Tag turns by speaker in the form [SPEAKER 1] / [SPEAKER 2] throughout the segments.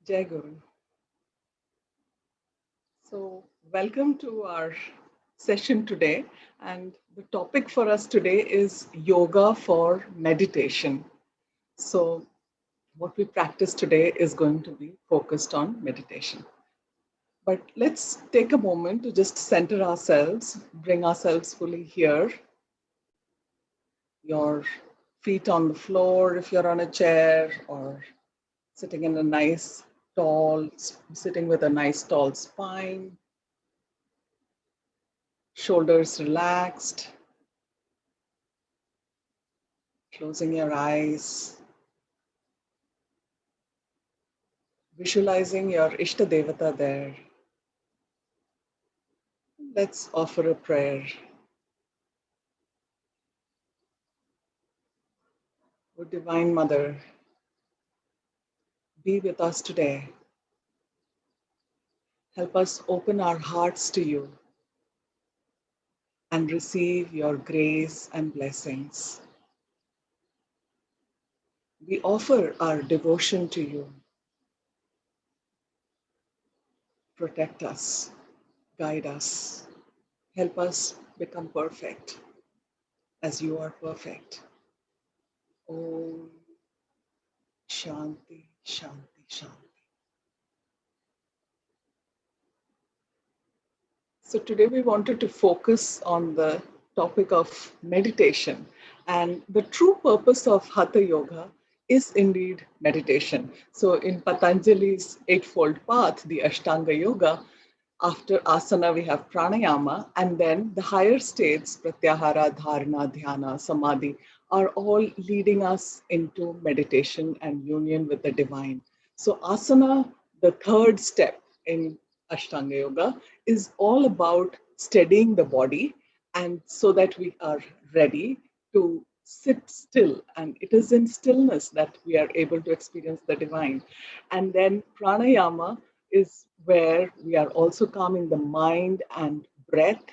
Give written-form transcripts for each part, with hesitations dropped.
[SPEAKER 1] Jai Guru. So, welcome to our session today. And the topic for us today is yoga for meditation. So, what we practice today is going to be focused on meditation. But let's take a moment to just center ourselves, bring ourselves fully here. Your feet on the floor if you're on a chair, or sitting in a nice sitting with a nice tall spine. Shoulders relaxed, closing your eyes, visualizing your Ishta Devata there. Let's offer a prayer. O Divine Mother, be with us today. Help us open our hearts to you and receive your grace and blessings. We offer our devotion to you. Protect us, guide us, help us become perfect as you are perfect. Om Shanti, Shanti, Shanti. So today we wanted to focus on the topic of meditation. And the true purpose of Hatha Yoga is indeed meditation. So in Patanjali's Eightfold Path, the Ashtanga Yoga, after asana we have pranayama, and then the higher states, pratyahara, dharana, dhyana, samadhi, are all leading us into meditation and union with the divine. So asana, the third step in Ashtanga Yoga, is all about steadying the body, and so that we are ready to sit still. And it is in stillness that we are able to experience the divine. And then pranayama is where we are also calming the mind and breath,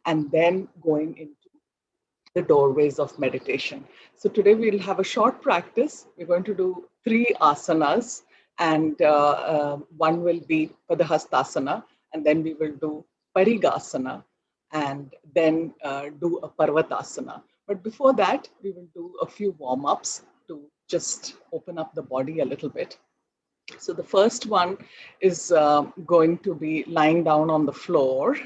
[SPEAKER 1] and then going into the doorways of meditation. So today we'll have a short practice. We're going to do 3 asanas, and one will be Padahastasana, and then we will do Parikasana, and then do a Parvatasana. But before that, we will do a few warm-ups to just open up the body a little bit. So the first one is going to be lying down on the floor,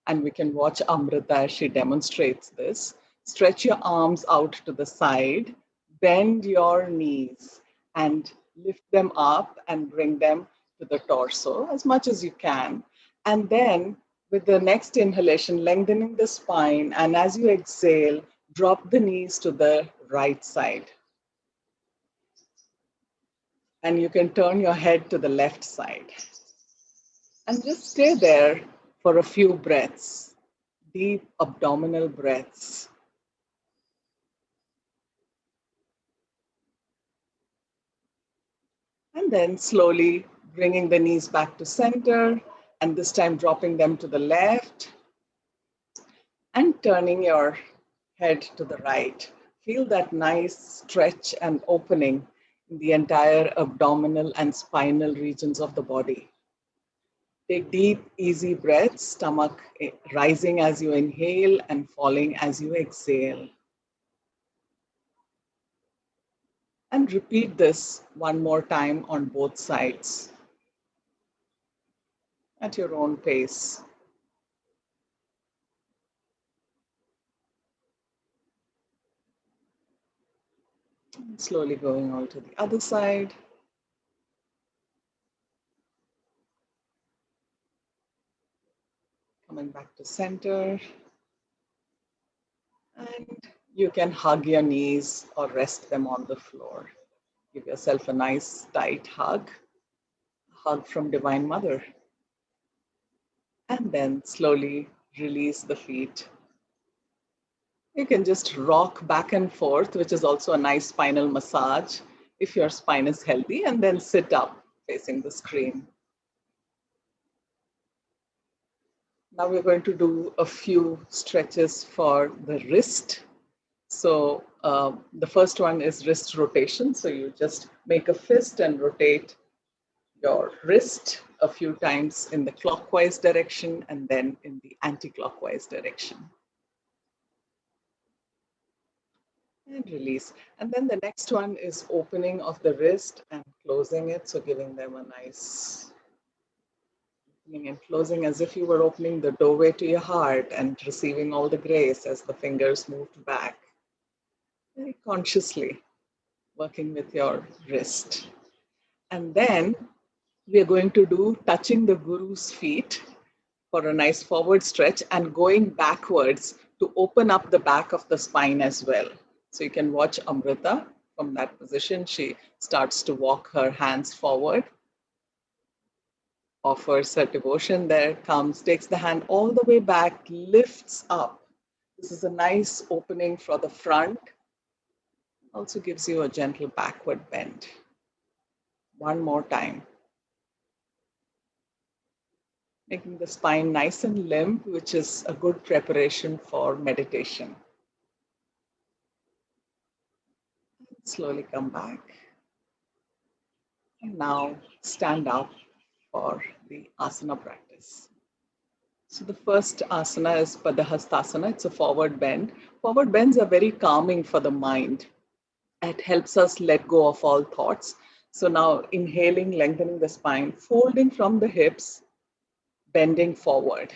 [SPEAKER 1] and we can watch Amrita as she demonstrates this. Stretch your arms out to the side, bend your knees, and lift them up and bring them to the torso as much as you can. And then with the next inhalation, lengthening the spine, and as you exhale, drop the knees to the right side. And you can turn your head to the left side. And just stay there for a few breaths, deep abdominal breaths. And then slowly bringing the knees back to center, and this time dropping them to the left and turning your head to the right. Feel that nice stretch and opening in the entire abdominal and spinal regions of the body. Take deep, easy breaths, stomach rising as you inhale and falling as you exhale. And repeat this one more time on both sides at your own pace. And slowly going on to the other side. Coming back to center. And you can hug your knees or rest them on the floor. Give yourself a nice tight hug. A hug from Divine Mother. And then slowly release the feet. You can just rock back and forth, which is also a nice spinal massage if your spine is healthy, and then sit up facing the screen. Now we're going to do a few stretches for the wrist. So the first one is wrist rotation. So you just make a fist and rotate your wrist a few times in the clockwise direction and then in the anti-clockwise direction. And release. And then the next one is opening of the wrist and closing it. So giving them a nice opening and closing as if you were opening the doorway to your heart and receiving all the grace as the fingers moved back. Very consciously working with your wrist. And then we are going to do touching the Guru's feet for a nice forward stretch and going backwards to open up the back of the spine as well. So you can watch Amrita from that position. She starts to walk her hands forward, offers her devotion there, comes, takes the hand all the way back, lifts up. This is a nice opening for the front. Also gives you a gentle backward bend. One more time. Making the spine nice and limp, which is a good preparation for meditation. Slowly come back. And now stand up for the asana practice. So the first asana is Parvatasana. It's a forward bend. Forward bends are very calming for the mind. It helps us let go of all thoughts. So now inhaling, lengthening the spine, folding from the hips, bending forward.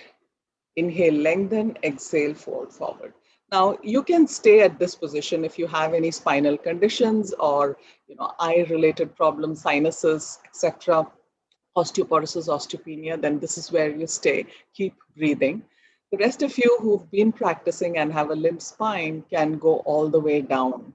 [SPEAKER 1] Inhale, lengthen, exhale, fold forward. Now you can stay at this position if you have any spinal conditions or eye-related problems, sinuses, etc., osteoporosis, osteopenia, then this is where you stay. Keep breathing. The rest of you who've been practicing and have a limp spine can go all the way down.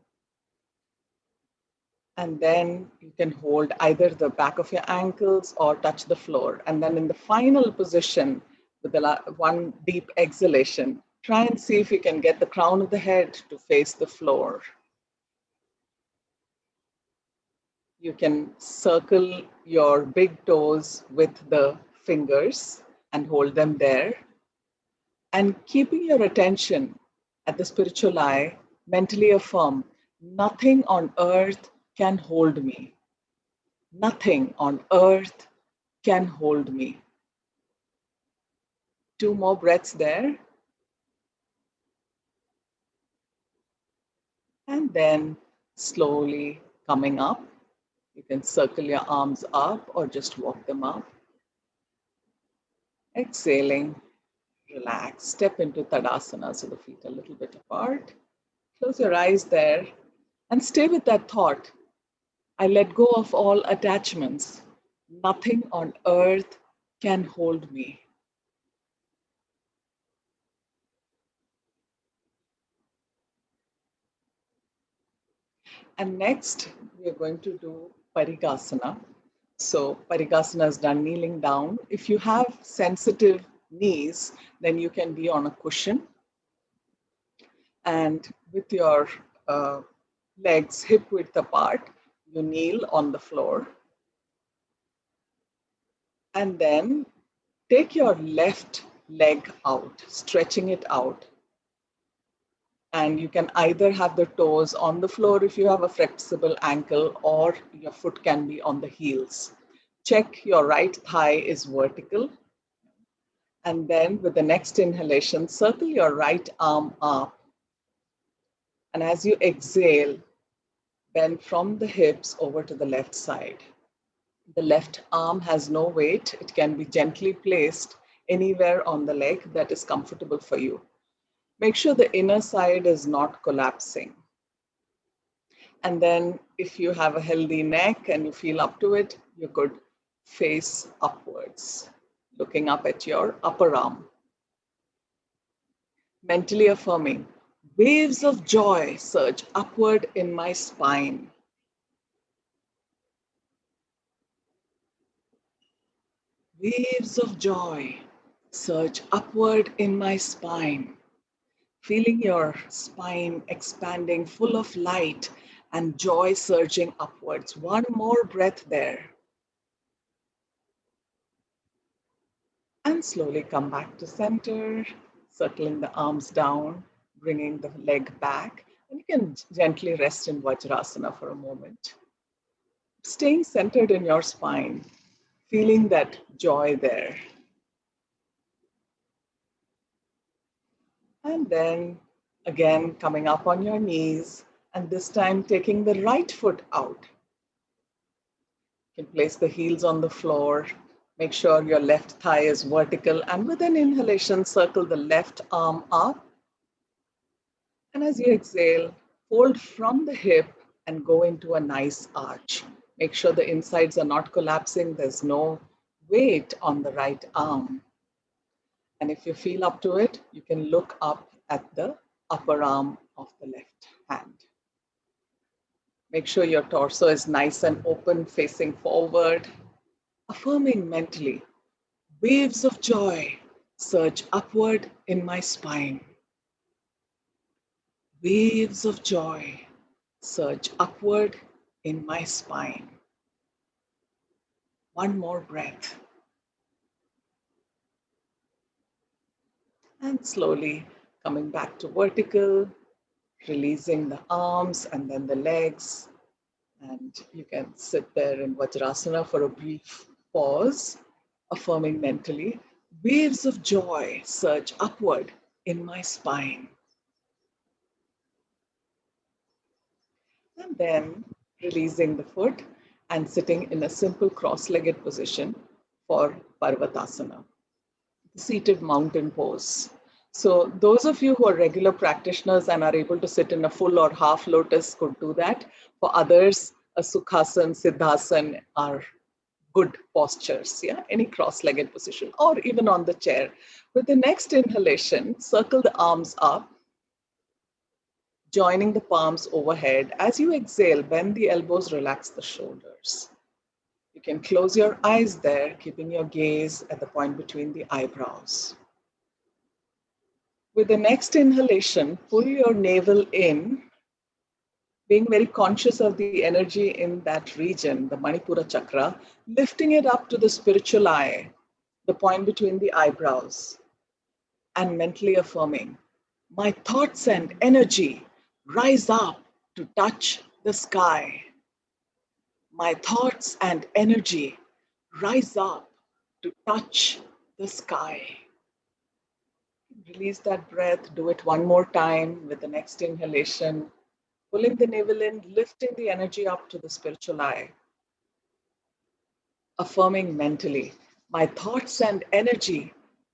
[SPEAKER 1] And then you can hold either the back of your ankles or touch the floor. And then in the final position, with the one deep exhalation, try and see if you can get the crown of the head to face the floor. You can circle your big toes with the fingers and hold them there. And keeping your attention at the spiritual eye, mentally affirm, nothing on earth can hold me. Nothing on earth can hold me. 2 more breaths there. And then slowly coming up. You can circle your arms up or just walk them up. Exhaling, relax. Step into Tadasana, so the feet are a little bit apart. Close your eyes there and stay with that thought. I let go of all attachments. Nothing on earth can hold me. And next, we are going to do Parikasana. So Parikasana is done kneeling down. If you have sensitive knees, then you can be on a cushion. And with your legs hip width apart, you kneel on the floor. And then take your left leg out, stretching it out. And you can either have the toes on the floor if you have a flexible ankle, or your foot can be on the heels. Check your right thigh is vertical. And then with the next inhalation, circle your right arm up. And as you exhale, bend from the hips over to the left side. The left arm has no weight. It can be gently placed anywhere on the leg that is comfortable for you. Make sure the inner side is not collapsing. And then if you have a healthy neck and you feel up to it, you could face upwards, looking up at your upper arm. Mentally affirming, waves of joy surge upward in my spine. Waves of joy surge upward in my spine. Feeling your spine expanding, full of light and joy surging upwards. One more breath there. And slowly come back to center, circling the arms down, bringing the leg back. And you can gently rest in Vajrasana for a moment. Staying centered in your spine. feeling that joy there. And then again, coming up on your knees, and this time taking the right foot out. You can place the heels on the floor. Make sure your left thigh is vertical, and with an inhalation, circle the left arm up. And as you exhale, fold from the hip and go into a nice arch. Make sure the insides are not collapsing. There's no weight on the right arm. And if you feel up to it, you can look up at the upper arm of the left hand. Make sure your torso is nice and open, facing forward, affirming mentally, waves of joy surge upward in my spine. Waves of joy surge upward in my spine. One more breath. And slowly coming back to vertical, releasing the arms and then the legs. And you can sit there in Vajrasana for a brief pause, affirming mentally, waves of joy surge upward in my spine. And then releasing the foot and sitting in a simple cross-legged position for Parvatasana, the seated mountain pose. So those of you who are regular practitioners and are able to sit in a full or half lotus could do that. For others, a Sukhasan, Siddhasan are good postures, yeah, any cross-legged position or even on the chair. With the next inhalation, circle the arms up, joining the palms overhead. As you exhale, bend the elbows, relax the shoulders. You can close your eyes there, keeping your gaze at the point between the eyebrows. With the next inhalation, pull your navel in, being very conscious of the energy in that region, the Manipura chakra, lifting it up to the spiritual eye, the point between the eyebrows, and mentally affirming, my thoughts and energy rise up to touch the sky. My thoughts and energy rise up to touch the sky. Release that breath. Do it one more time with the next inhalation. Pulling the navel in, lifting the energy up to the spiritual eye. Affirming mentally, my thoughts and energy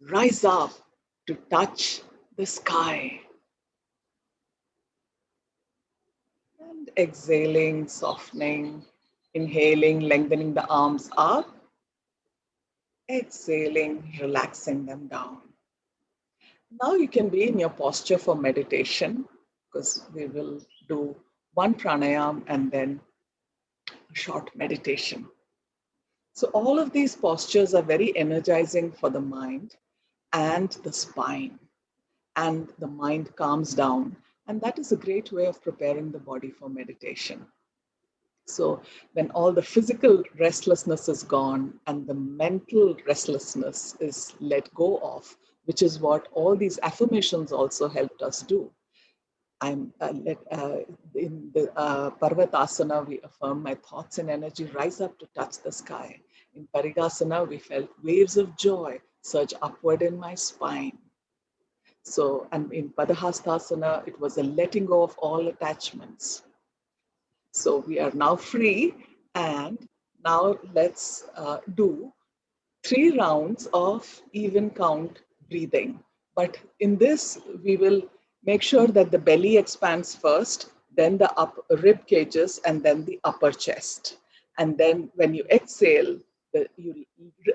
[SPEAKER 1] rise up to touch the sky. And exhaling, softening, inhaling, lengthening the arms up. Exhaling, relaxing them down. Now you can be in your posture for meditation because we will do one pranayam and then a short meditation. So all of these postures are very energizing for the mind and the spine, and the mind calms down. And that is a great way of preparing the body for meditation. So when all the physical restlessness is gone and the mental restlessness is let go of, which is what all these affirmations also helped us do. In the Parvatasana, we affirm my thoughts and energy rise up to touch the sky. In Parikasana, we felt waves of joy surge upward in my spine. So, and in Padahastasana, it was a letting go of all attachments. So we are now free, and now let's do 3 rounds of even count breathing. But in this, we will make sure that the belly expands first, then the rib cages, and then the upper chest. And then when you exhale, you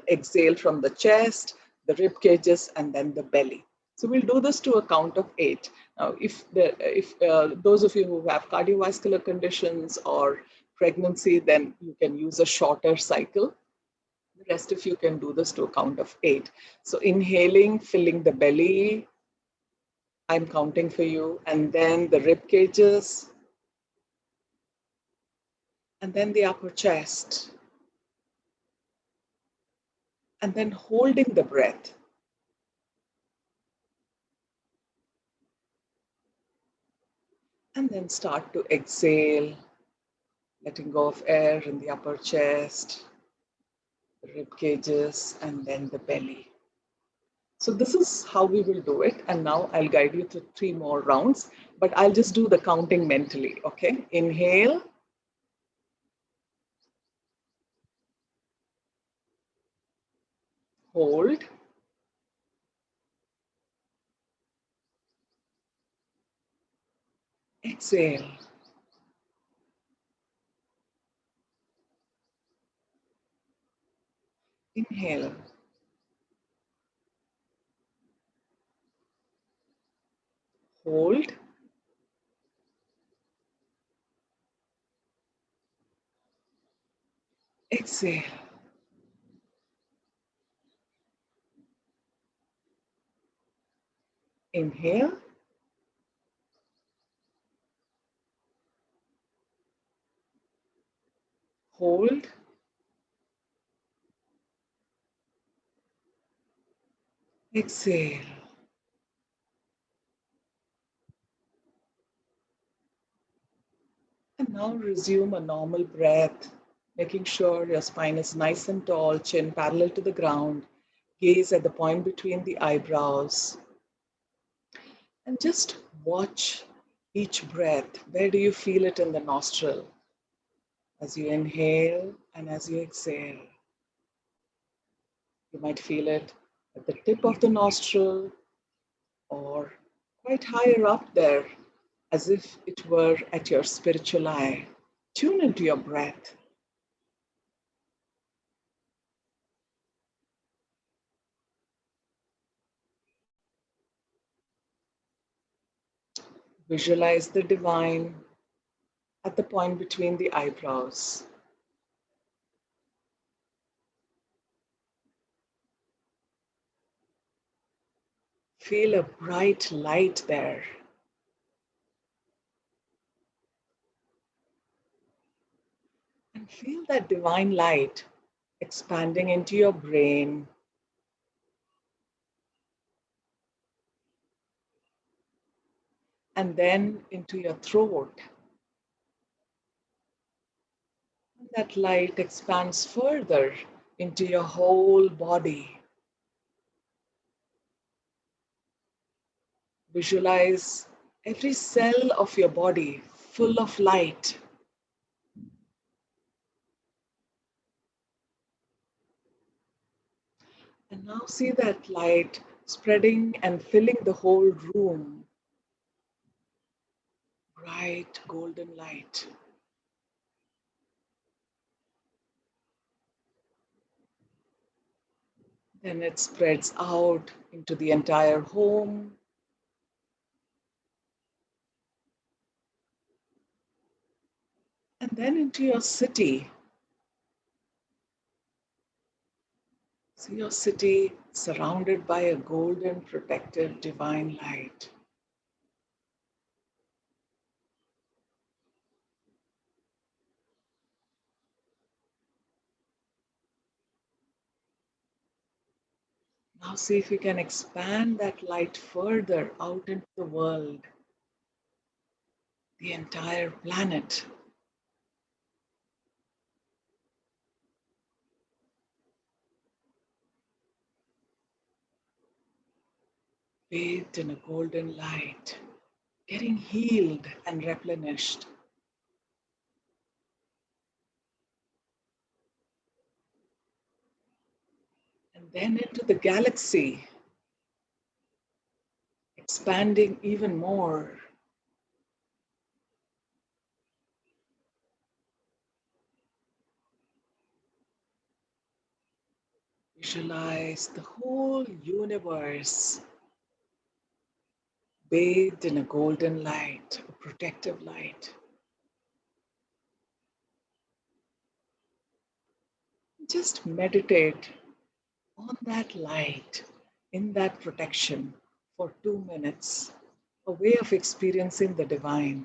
[SPEAKER 1] exhale from the chest, the rib cages, and then the belly. So we'll do this to a count of 8. Now, if those of you who have cardiovascular conditions or pregnancy, then you can use a shorter cycle. The rest of you can do this to a count of 8. So inhaling, filling the belly, I'm counting for you, and then the rib cages, and then the upper chest, and then holding the breath. And then start to exhale, letting go of air in the upper chest, the rib cages, and then the belly. So this is how we will do it. And now I'll guide you through three more rounds, but I'll just do the counting mentally. Okay. Inhale, hold, exhale, inhale, hold, exhale, inhale, hold, exhale. And now resume a normal breath, making sure your spine is nice and tall, chin parallel to the ground, gaze at the point between the eyebrows, and just watch each breath. Where do you feel it in the nostril as you inhale and as you exhale? You might feel it at the tip of the nostril or quite higher up there, as if it were at your spiritual eye. Tune into your breath. Visualize the divine at the point between the eyebrows. Feel a bright light there. And feel that divine light expanding into your brain, and then into your throat. And that light expands further into your whole body. Visualize every cell of your body full of light. And now see that light spreading and filling the whole room. Bright golden light. Then it spreads out into the entire home. And then into your city. See your city surrounded by a golden, protective, divine light. Now see if you can expand that light further out into the world, the entire planet. Bathed in a golden light, getting healed and replenished. And then into the galaxy, expanding even more. Visualize the whole universe bathed in a golden light, a protective light. Just meditate on that light, in that protection for 2 minutes, a way of experiencing the divine.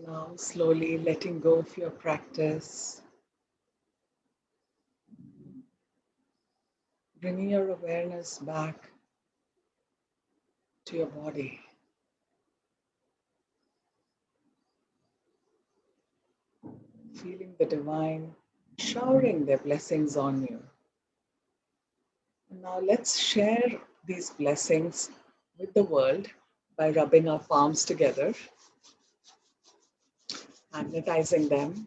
[SPEAKER 1] Now, slowly letting go of your practice, bringing your awareness back to your body. Feeling the divine showering their blessings on you. And now let's share these blessings with the world by rubbing our palms together, magnetizing them,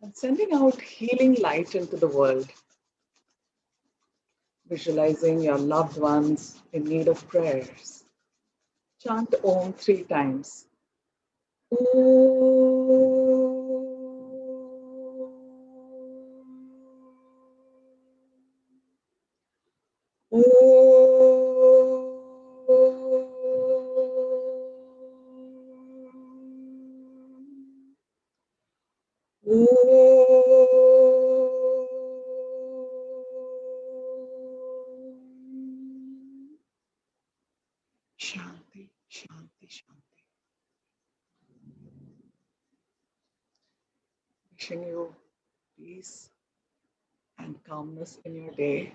[SPEAKER 1] and sending out healing light into the world. Visualizing your loved ones in need of prayers. Chant Om 3 times. Shanti, Shanti, Shanti. Wishing you peace and calmness in your day.